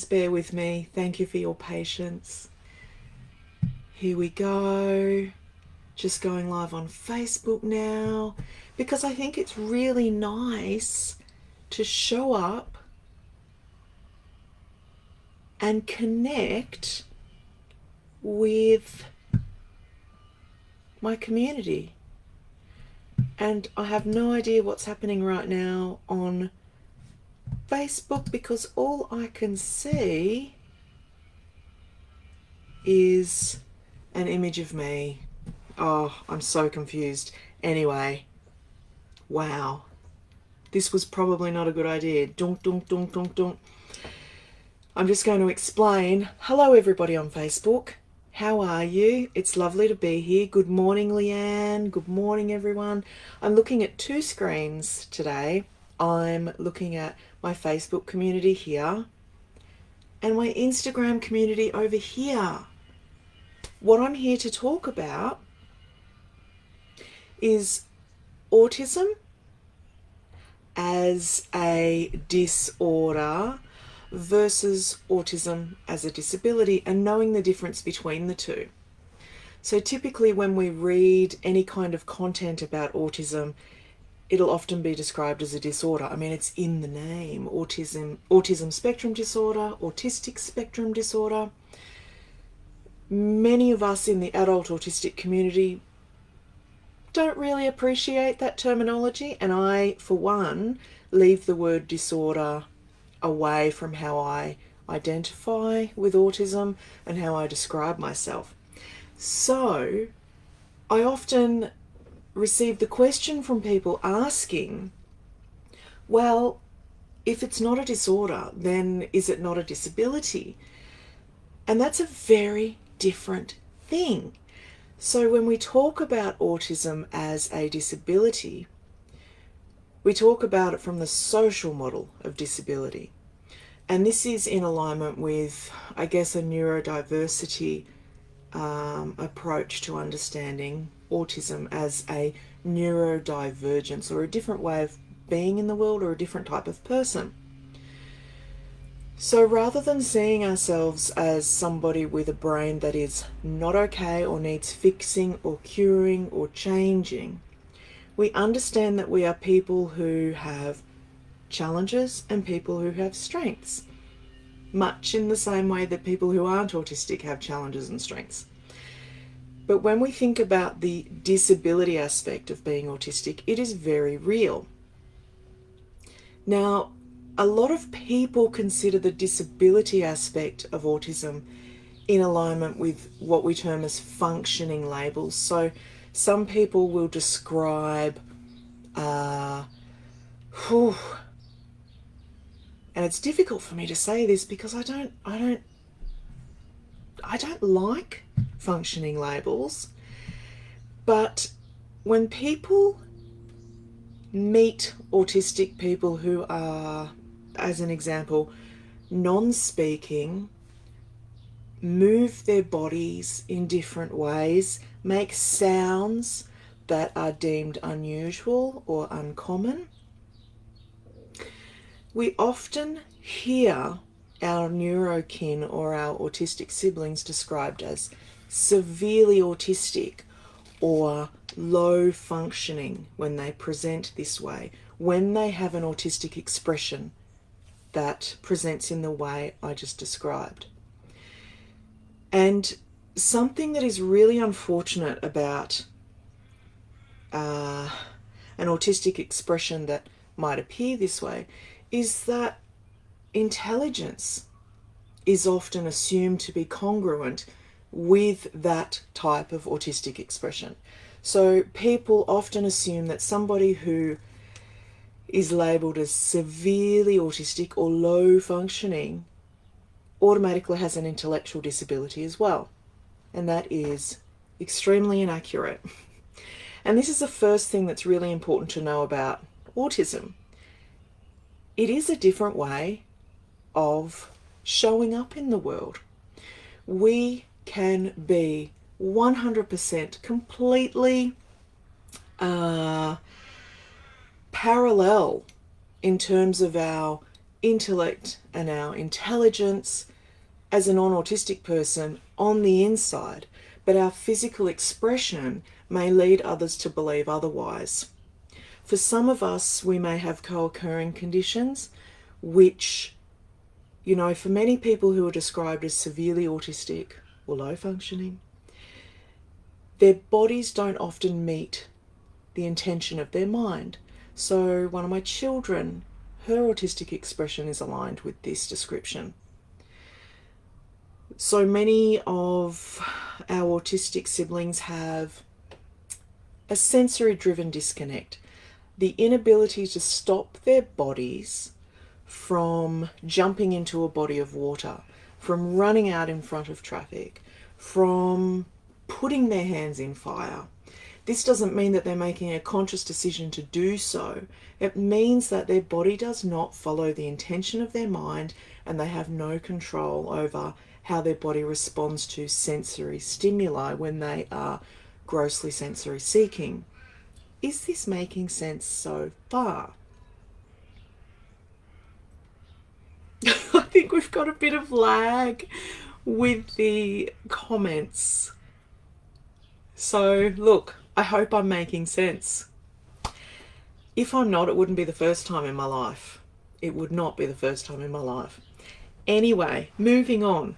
Bear with me. Thank you for your patience. Here we go. Just going live on Facebook now because I think it's really nice to show up and connect with my community. And I have no idea what's happening right now on Facebook because all I can see is an image of me. Oh, I'm so confused. Anyway, wow. This was probably not a good idea. Dunk, dunk, dunk, dunk, dunk. I'm just going to explain. Hello, everybody on Facebook. How are you? It's lovely to be here. Good morning, Leanne. Good morning, everyone. I'm looking at two screens today. I'm looking at my Facebook community here and my Instagram community over here. What I'm here to talk about is autism as a disorder versus autism as a disability and knowing the difference between the two. So typically when we read any kind of content about autism, it'll often be described as a disorder. I mean, it's in the name, autism spectrum disorder, autistic spectrum disorder. Many of us in the adult autistic community don't really appreciate that terminology, and I, for one, leave the word disorder away from how I identify with autism and how I describe myself. So I often receive the question from people asking, well, if it's not a disorder, then is it not a disability? And that's a very different thing. So when we talk about autism as a disability, we talk about it from the social model of disability. And this is in alignment with, I guess, a neurodiversity approach to understanding autism as a neurodivergence, or a different way of being in the world, or a different type of person. So rather than seeing ourselves as somebody with a brain that is not okay or needs fixing or curing or changing, we understand that we are people who have challenges and people who have strengths, much in the same way that people who aren't autistic have challenges and strengths. But when we think about the disability aspect of being autistic, it is very real. Now, a lot of people consider the disability aspect of autism in alignment with what we term as functioning labels. So some people will describe, and it's difficult for me to say this because I don't like functioning labels, but when people meet autistic people who are, as an example, non-speaking, move their bodies in different ways, make sounds that are deemed unusual or uncommon, we often hear our neurokin or our autistic siblings described as severely autistic or low functioning when they present this way, when they have an autistic expression that presents in the way I just described. And something that is really unfortunate about an autistic expression that might appear this way is that intelligence is often assumed to be congruent with that type of autistic expression. So people often assume that somebody who is labelled as severely autistic or low functioning automatically has an intellectual disability as well. And that is extremely inaccurate. And this is the first thing that's really important to know about autism. It is a different way of showing up in the world. We can be 100% completely parallel in terms of our intellect and our intelligence as a non-autistic person on the inside, but our physical expression may lead others to believe otherwise. For some of us, we may have co-occurring conditions, which, for many people who are described as severely autistic or low functioning, their bodies don't often meet the intention of their mind. So one of my children, her autistic expression is aligned with this description. So many of our autistic siblings have a sensory-driven disconnect, the inability to stop their bodies from jumping into a body of water, from running out in front of traffic, from putting their hands in fire. This doesn't mean that they're making a conscious decision to do so. It means that their body does not follow the intention of their mind, and they have no control over how their body responds to sensory stimuli when they are grossly sensory seeking. Is this making sense so far? I think we've got a bit of lag with the comments. So look, I hope I'm making sense. If I'm not, it wouldn't be the first time in my life. It would not be the first time in my life. Anyway, moving on.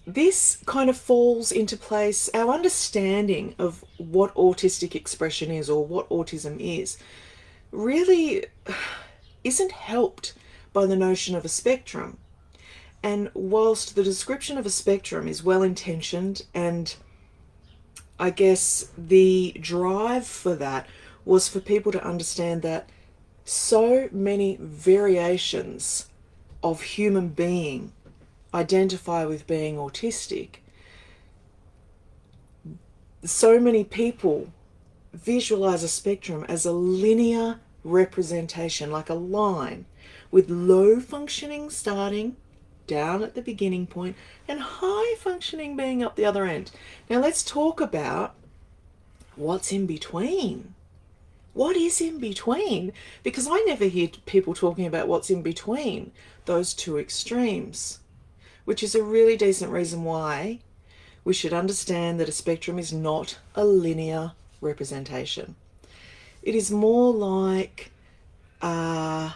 This kind of falls into place, our understanding of what autistic expression is or what autism is really isn't helped by the notion of a spectrum. And whilst the description of a spectrum is well-intentioned, and I guess the drive for that was for people to understand that so many variations of human being identify with being autistic, so many people visualize a spectrum as a linear representation, like a line with low functioning starting down at the beginning point and high functioning being up the other end. Now let's talk about what's in between. What is in between? Because I never hear people talking about what's in between those two extremes, which is a really decent reason why we should understand that a spectrum is not a linear representation. It is more like an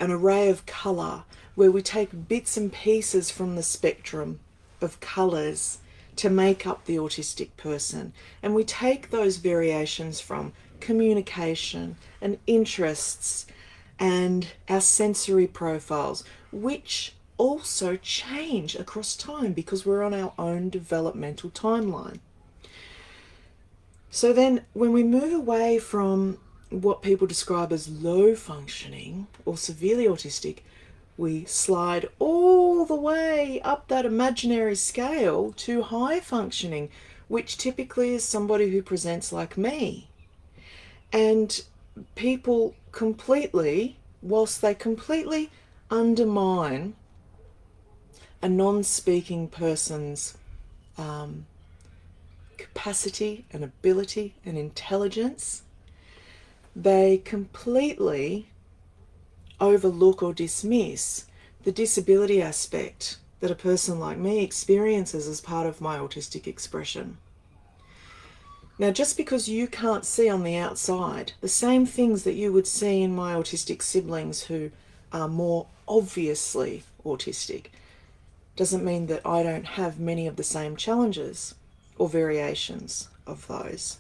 array of colour, where we take bits and pieces from the spectrum of colours to make up the autistic person. And we take those variations from communication and interests and our sensory profiles, which also change across time because we're on our own developmental timeline. So then when we move away from what people describe as low functioning or severely autistic, we slide all the way up that imaginary scale to high functioning, which typically is somebody who presents like me. And people completely, whilst they completely undermine a non-speaking person's capacity and ability and intelligence, they completely overlook or dismiss the disability aspect that a person like me experiences as part of my autistic expression. Now, just because you can't see on the outside the same things that you would see in my autistic siblings who are more obviously autistic, doesn't mean that I don't have many of the same challenges or variations of those.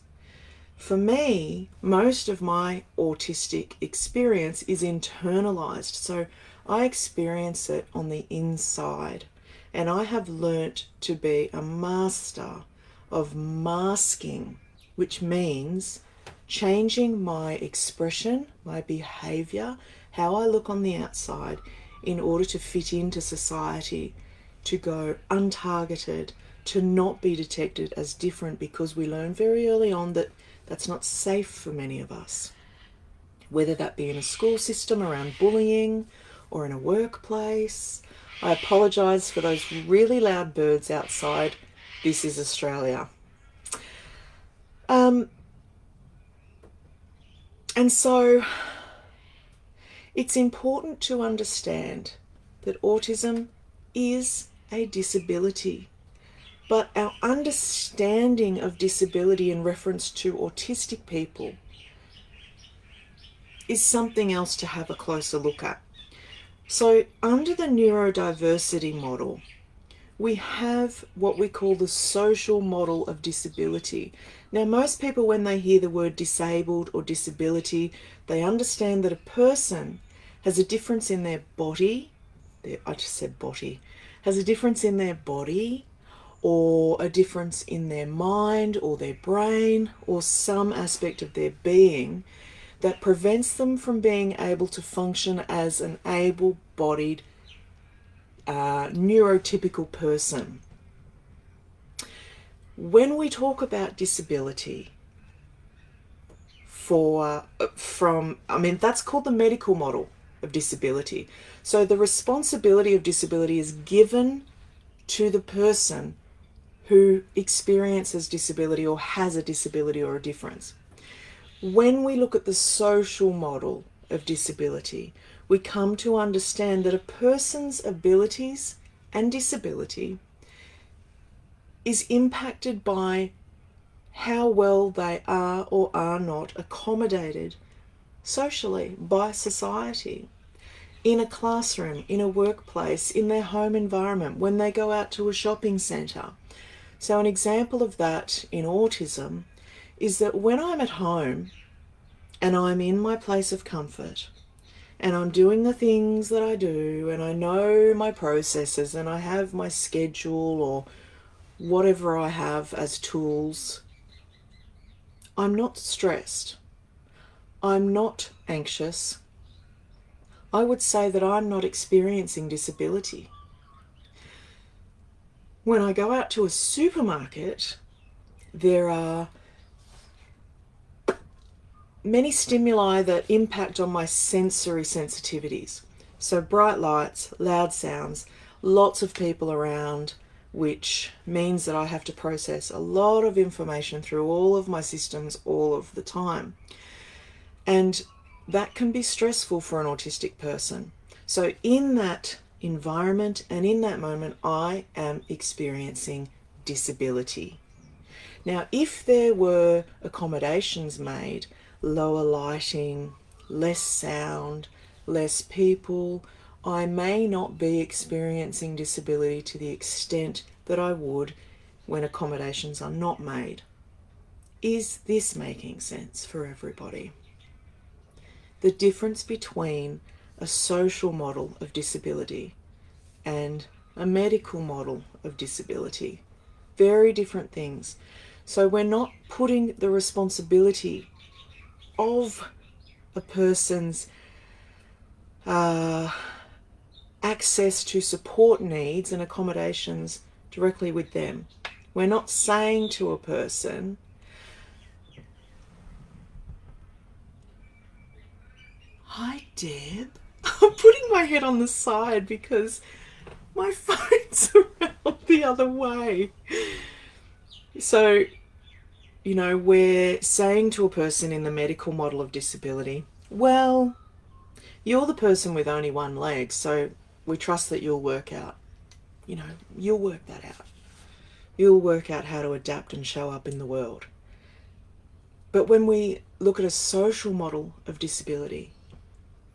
For me, most of my autistic experience is internalized, so I experience it on the inside, and I have learnt to be a master of masking, which means changing my expression, my behavior, how I look on the outside in order to fit into society, to go untargeted, to not be detected as different, because we learn very early on that that's not safe for many of us, whether that be in a school system around bullying or in a workplace. I apologise for those really loud birds outside. This is Australia. And so it's important to understand that autism is a disability. But our understanding of disability in reference to autistic people is something else to have a closer look at. So under the neurodiversity model, we have what we call the social model of disability. Now, most people, when they hear the word disabled or disability, they understand that a person has a difference in their body. I just said body. Has a difference in their body, or a difference in their mind or their brain or some aspect of their being that prevents them from being able to function as an able-bodied, neurotypical person. When we talk about disability, that's called the medical model of disability. So the responsibility of disability is given to the person who experiences disability or has a disability or a difference. When we look at the social model of disability, we come to understand that a person's abilities and disability is impacted by how well they are or are not accommodated socially by society, in a classroom, in a workplace, in their home environment, when they go out to a shopping centre. So an example of that in autism is that when I'm at home and I'm in my place of comfort and I'm doing the things that I do and I know my processes and I have my schedule or whatever I have as tools, I'm not stressed. I'm not anxious. I would say that I'm not experiencing disability. When I go out to a supermarket, there are many stimuli that impact on my sensory sensitivities. So bright lights, loud sounds, lots of people around, which means that I have to process a lot of information through all of my systems all of the time. And that can be stressful for an autistic person. So in that environment and in that moment, I am experiencing disability. Now, if there were accommodations made, lower lighting, less sound, less people, I may not be experiencing disability to the extent that I would when accommodations are not made. Is this making sense for everybody? The difference between a social model of disability and a medical model of disability. Very different things. So we're not putting the responsibility of a person's access to support needs and accommodations directly with them. We're not saying to a person, "Hi, Deb." I'm putting my head on the side because my phone's around the other way. So, we're saying to a person in the medical model of disability, well, you're the person with only one leg, so we trust that you'll work out. You'll work that out. You'll work out how to adapt and show up in the world. But when we look at a social model of disability,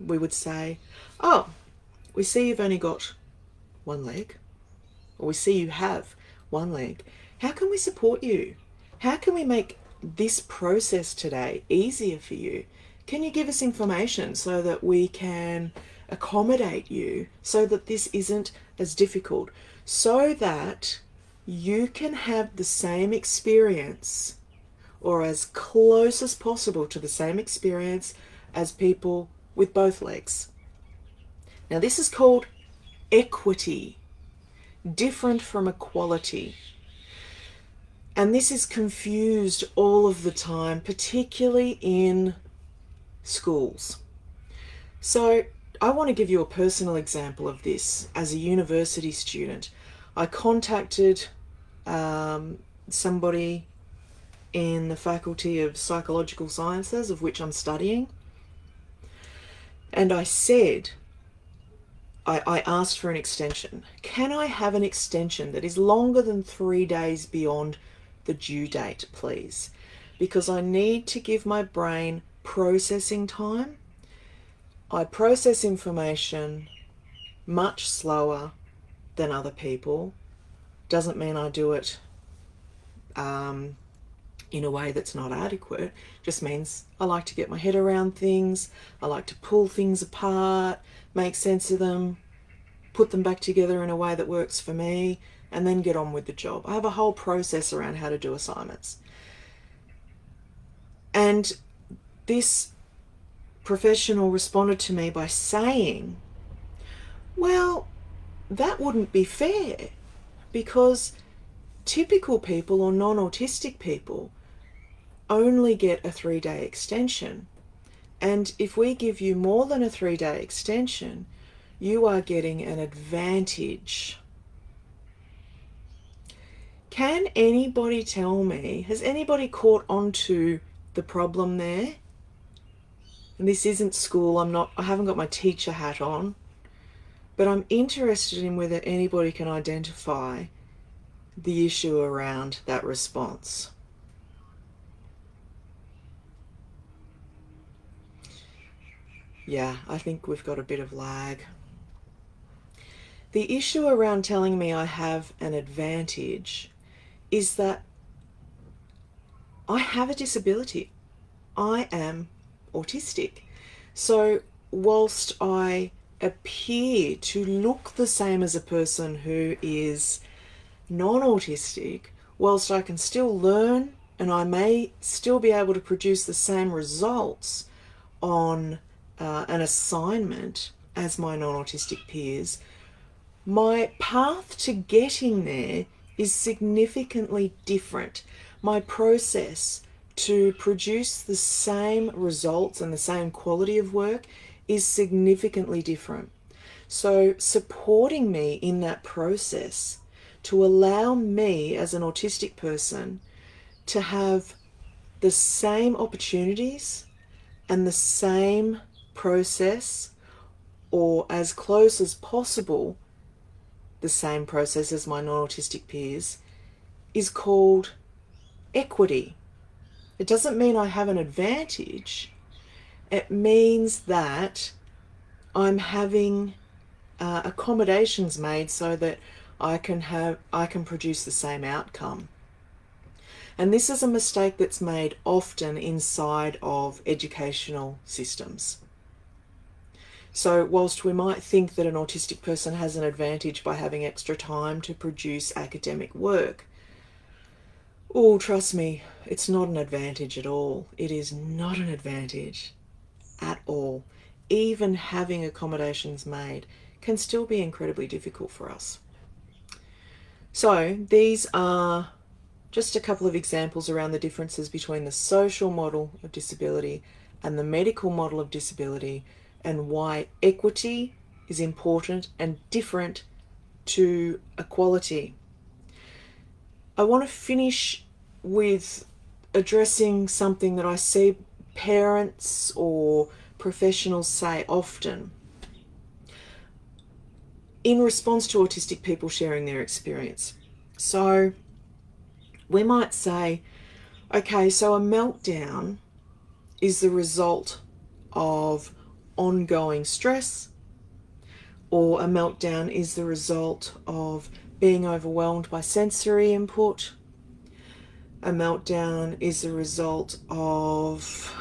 we would say, oh, we see you've only got one leg, or we see you have one leg. How can we support you? How can we make this process today easier for you? Can you give us information so that we can accommodate you so that this isn't as difficult, so that you can have the same experience or as close as possible to the same experience as people with both legs? Now, this is called equity, different from equality. And this is confused all of the time, particularly in schools. So I want to give you a personal example of this. As a university student, I contacted somebody in the Faculty of Psychological Sciences, of which I'm studying. And I said, I asked for an extension. Can I have an extension that is longer than 3 days beyond the due date, please? Because I need to give my brain processing time. I process information much slower than other people. Doesn't mean I do it in a way that's not adequate. Just means I like to get my head around things. I like to pull things apart, make sense of them, put them back together in a way that works for me, and then get on with the job. I have a whole process around how to do assignments. And this professional responded to me by saying, well, that wouldn't be fair, because typical people or non-autistic people only get a 3-day extension. And if we give you more than a 3-day extension, you are getting an advantage. Can anybody tell me, has anybody caught on to the problem there? And this isn't school, I haven't got my teacher hat on, but I'm interested in whether anybody can identify the issue around that response. Yeah, I think we've got a bit of lag. The issue around telling me I have an advantage is that I have a disability. I am autistic. So whilst I appear to look the same as a person who is non-autistic, whilst I can still learn and I may still be able to produce the same results on an assignment as my non-autistic peers, my path to getting there is significantly different. My process to produce the same results and the same quality of work is significantly different. So supporting me in that process to allow me as an autistic person to have the same opportunities and the same process, or as close as possible the same process as my non-autistic peers, is called equity. It doesn't mean I have an advantage. It means that I'm having accommodations made so that I can produce the same outcome. And this is a mistake that's made often inside of educational systems. So whilst we might think that an autistic person has an advantage by having extra time to produce academic work, oh, trust me, it's not an advantage at all. It is not an advantage at all. Even having accommodations made can still be incredibly difficult for us. So these are just a couple of examples around the differences between the social model of disability and the medical model of disability, and why equity is important and different to equality. I want to finish with addressing something that I see parents or professionals say often in response to autistic people sharing their experience. So we might say, okay, so a meltdown is the result of ongoing stress, or a meltdown is the result of being overwhelmed by sensory input. A meltdown is the result of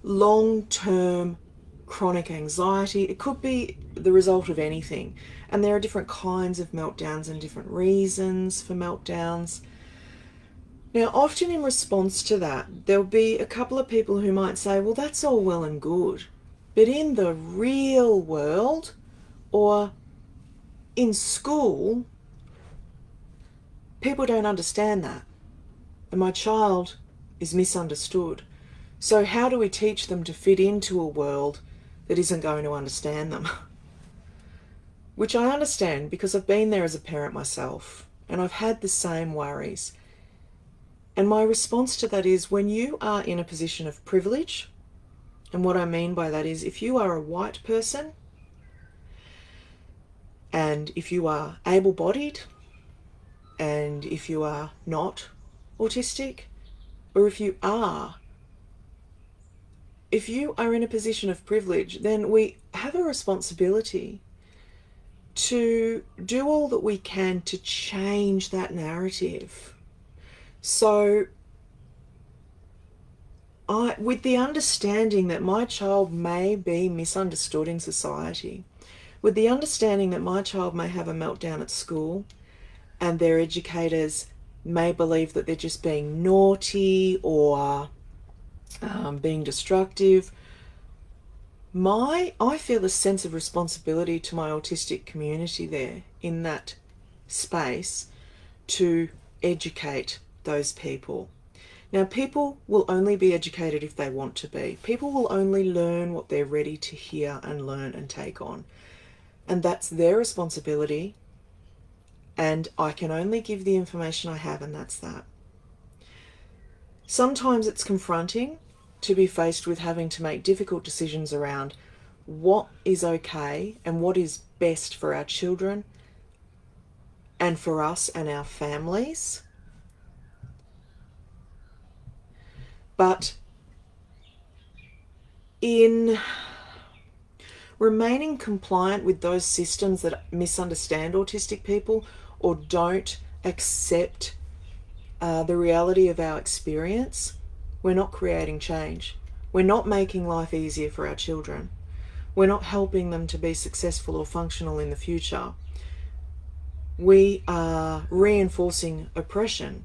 long-term chronic anxiety. It could be the result of anything. And there are different kinds of meltdowns and different reasons for meltdowns. Now, often in response to that, there'll be a couple of people who might say, well, that's all well and good, but in the real world or in school, people don't understand that. And my child is misunderstood. So how do we teach them to fit into a world that isn't going to understand them? Which I understand because I've been there as a parent myself, and I've had the same worries. And my response to that is, when you are in a position of privilege, and what I mean by that is, if you are a white person and if you are able-bodied and if you are not autistic, or if you are in a position of privilege, then we have a responsibility to do all that we can to change that narrative. So, with the understanding that my child may be misunderstood in society, with the understanding that my child may have a meltdown at school and their educators may believe that they're just being naughty or being destructive, I feel a sense of responsibility to my autistic community there in that space to educate those people. Now, people will only be educated if they want to be. People will only learn what they're ready to hear and learn and take on. And that's their responsibility. And I can only give the information I have, and that's that. Sometimes it's confronting to be faced with having to make difficult decisions around what is okay and what is best for our children and for us and our families. But in remaining compliant with those systems that misunderstand autistic people or don't accept the reality of our experience, we're not creating change. We're not making life easier for our children. We're not helping them to be successful or functional in the future. We are reinforcing oppression.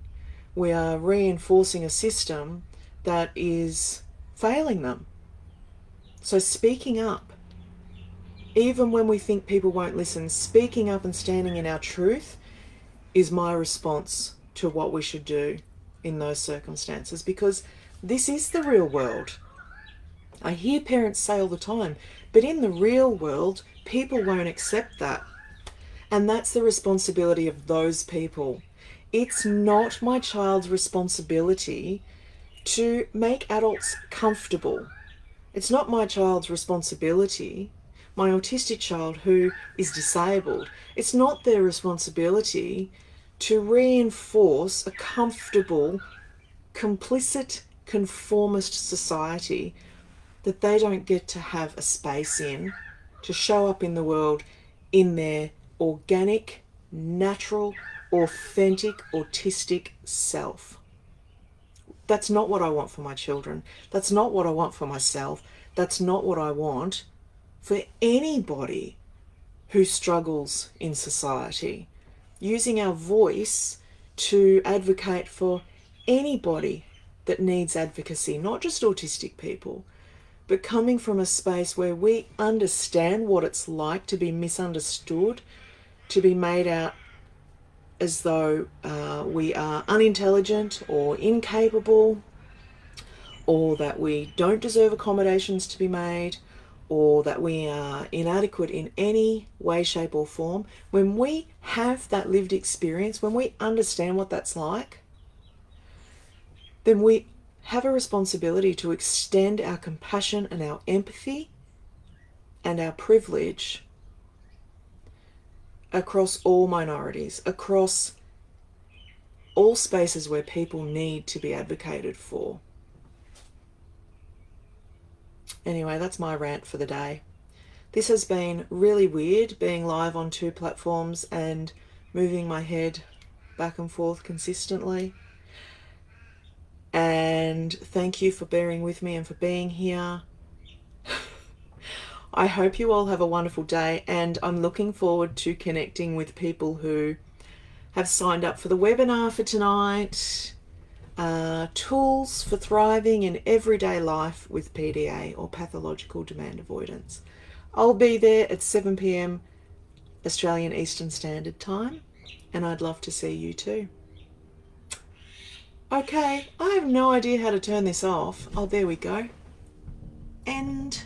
We are reinforcing a system that is failing them. So speaking up, even when we think people won't listen, speaking up and standing in our truth is my response to what we should do in those circumstances, because this is the real world. I hear parents say all the time, but in the real world, people won't accept that. And that's the responsibility of those people. It's not my child's responsibility to make adults comfortable. It's not my child's responsibility, my autistic child who is disabled, it's not their responsibility to reinforce a comfortable, complicit, conformist society that they don't get to have a space in, to show up in the world in their organic, natural, authentic, autistic self. That's not what I want for my children. That's not what I want for myself. That's not what I want for anybody who struggles in society. Using our voice to advocate for anybody that needs advocacy, not just autistic people, but coming from a space where we understand what it's like to be misunderstood, to be made out as though we are unintelligent or incapable, or that we don't deserve accommodations to be made, or that we are inadequate in any way, shape or form. When we have that lived experience, when we understand what that's like, then we have a responsibility to extend our compassion and our empathy and our privilege across all minorities, across all spaces where people need to be advocated for. Anyway, that's my rant for the day. This has been really weird, being live on 2 platforms and moving my head back and forth consistently. And thank you for bearing with me and for being here. I hope you all have a wonderful day, and I'm looking forward to connecting with people who have signed up for the webinar for tonight. Tools for thriving in everyday life with PDA, or Pathological Demand Avoidance. I'll be there at 7 p.m. Australian Eastern Standard Time, and I'd love to see you too. Okay, I have no idea how to turn this off. Oh, there we go. End.